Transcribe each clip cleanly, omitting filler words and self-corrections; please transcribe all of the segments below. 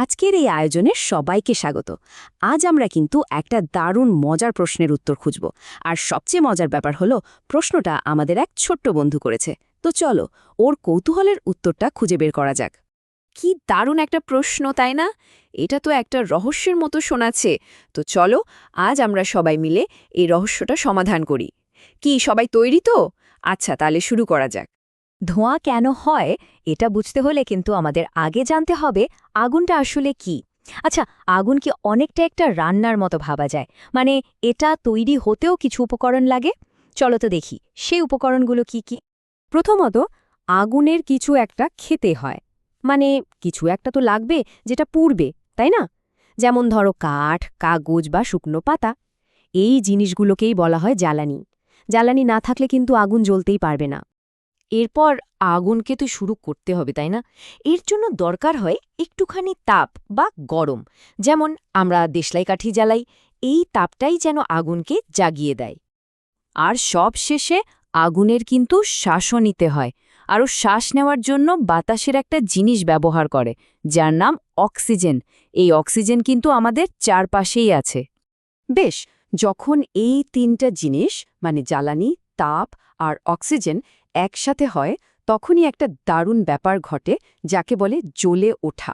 আজকের এই আয়োজনে সবাইকে স্বাগত। আজ আমরা কিন্তু একটা দারুণ মজার প্রশ্নের উত্তর খুঁজব। আর সবচেয়ে মজার ব্যাপার হলো প্রশ্নটা আমাদের এক ছোট্ট বন্ধু করেছে। তো চলো ওর কৌতূহলের উত্তরটা খুঁজে বের করা যাক। কি দারুণ একটা প্রশ্ন, তাই না? এটা তো একটা রহস্যের মতো শোনাচ্ছে। তো চলো আজ আমরা সবাই মিলে এই রহস্যটা সমাধান করি। কি সবাই তৈরি তো? আচ্ছা, তাহলে শুরু করা যাক। ধোঁয়া কেন হয় এটা বুঝতে হলে কিন্তু আমাদের আগে জানতে হবে আগুনটা আসলে কি। আচ্ছা, আগুন কি অনেকটা একটা রান্নার মতো ভাবা যায়? মানে এটা তৈরি হতেও কিছু উপকরণ লাগে। চলো তো দেখি সেই উপকরণগুলো কি কি। প্রথমত, আগুনের কিছু একটা খেতে হয়, মানে কিছু একটা তো লাগবে যেটা পুড়বে, তাই না? যেমন ধরো কাঠ, কাগজ বা শুকনো পাতা। এই জিনিসগুলোকেই বলা হয় জ্বালানি। জ্বালানি না থাকলে কিন্তু আগুন জ্বলতেই পারবে না। এরপর আগুনকে তো শুরু করতে হবে, তাই না? এর জন্য দরকার হয় একটুখানি তাপ বা গরম। যেমন আমরা দেশলাই কাঠি জ্বালাই, এই তাপটাই যেন আগুনকে জাগিয়ে দেয়। আর সব শেষে আগুনের কিন্তু শ্বাসও নিতে হয়। আরও শ্বাস নেওয়ার জন্য বাতাসের একটা জিনিস ব্যবহার করে, যার নাম অক্সিজেন। এই অক্সিজেন কিন্তু আমাদের চারপাশেই আছে। বেশ, যখন এই তিনটা জিনিস মানে জ্বালানি, তাপ আর অক্সিজেন একসাথে হয়, তখনই একটা দারুণ ব্যাপার ঘটে, যাকে বলে জ্বলে ওঠা।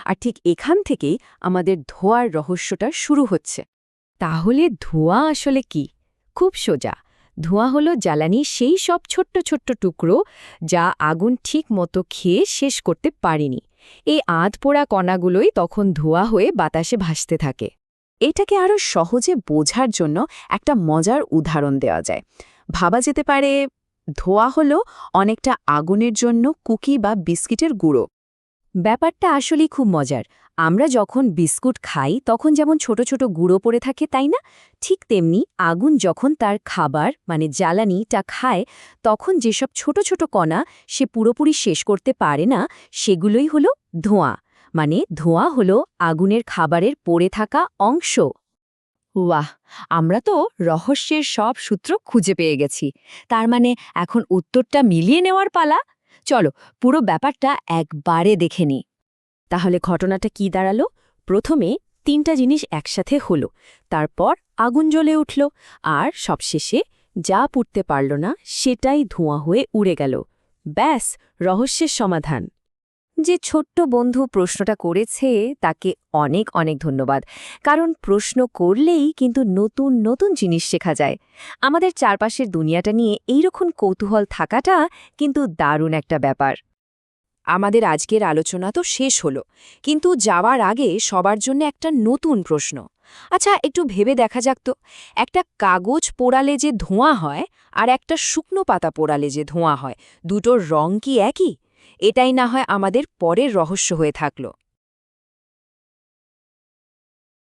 আর ঠিক এখান থেকেই আমাদের ধোঁয়ার রহস্যটা শুরু হচ্ছে। তাহলে ধোঁয়া আসলে কি? খুব সোজা। ধোঁয়া হলো জ্বালানি সেই সব ছোট্ট ছোট্ট টুকরো যা আগুন ঠিক মতো খেয়ে শেষ করতে পারেনি। এই আধপোড়া কণাগুলোই তখন ধোঁয়া হয়ে বাতাসে ভাসতে থাকে। এটাকে আরও সহজে বোঝার জন্য একটা মজার উদাহরণ দেওয়া যায়। ভাবা যেতে পারে ধোঁয়া হলো অনেকটা আগুনের জন্য কুকি বা বিস্কিটের গুঁড়ো। ব্যাপারটা আসলেই খুব মজার। আমরা যখন বিস্কুট খাই তখন যেমন ছোট ছোট গুঁড়ো পড়ে থাকে, তাই না? ঠিক তেমনি আগুন যখন তার খাবার মানে জ্বালানিটা খায়, তখন যেসব ছোট ছোট কণা সে পুরোপুরি শেষ করতে পারে না, সেগুলোই হলো ধোঁয়া। মানে ধোঁয়া হলো আগুনের খাবারের পড়ে থাকা অংশ। ওয়াহ, আমরা তো রহস্যের সব সূত্র খুঁজে পেয়ে গেছি। তার মানে এখন উত্তরটা মিলিয়ে নেওয়ার পালা। চলো পুরো ব্যাপারটা একবারে দেখে নিই। তাহলে ঘটনাটা কি দাঁড়ালো? প্রথমে তিনটা জিনিস একসাথে হলো, তারপর আগুন জ্বলে উঠল, আর সবশেষে যা পুড়তে পারল না সেটাই ধোঁয়া হয়ে উড়ে গেল। ব্যাস, রহস্যের সমাধান। যে ছোট্ট বন্ধু প্রশ্নটা করেছে তাকে অনেক অনেক ধন্যবাদ। কারণ প্রশ্ন করলেই কিন্তু নতুন নতুন জিনিস শেখা যায়। আমাদের চারপাশের দুনিয়াটা নিয়ে এইরকম কৌতূহল থাকাটা কিন্তু দারুণ একটা ব্যাপার। আমাদের আজকের আলোচনা তো শেষ হলো, কিন্তু যাওয়ার আগে সবার জন্য একটা নতুন প্রশ্ন। আচ্ছা, একটু ভেবে দেখা যাক তো, একটা কাগজ পোড়ালে যে ধোঁয়া হয় আর একটা শুকনো পাতা পোড়ালে যে ধোঁয়া হয়, দুটোর রং কি একই? এটাই না হয় আমাদের পরের রহস্য হয়ে থাকলো।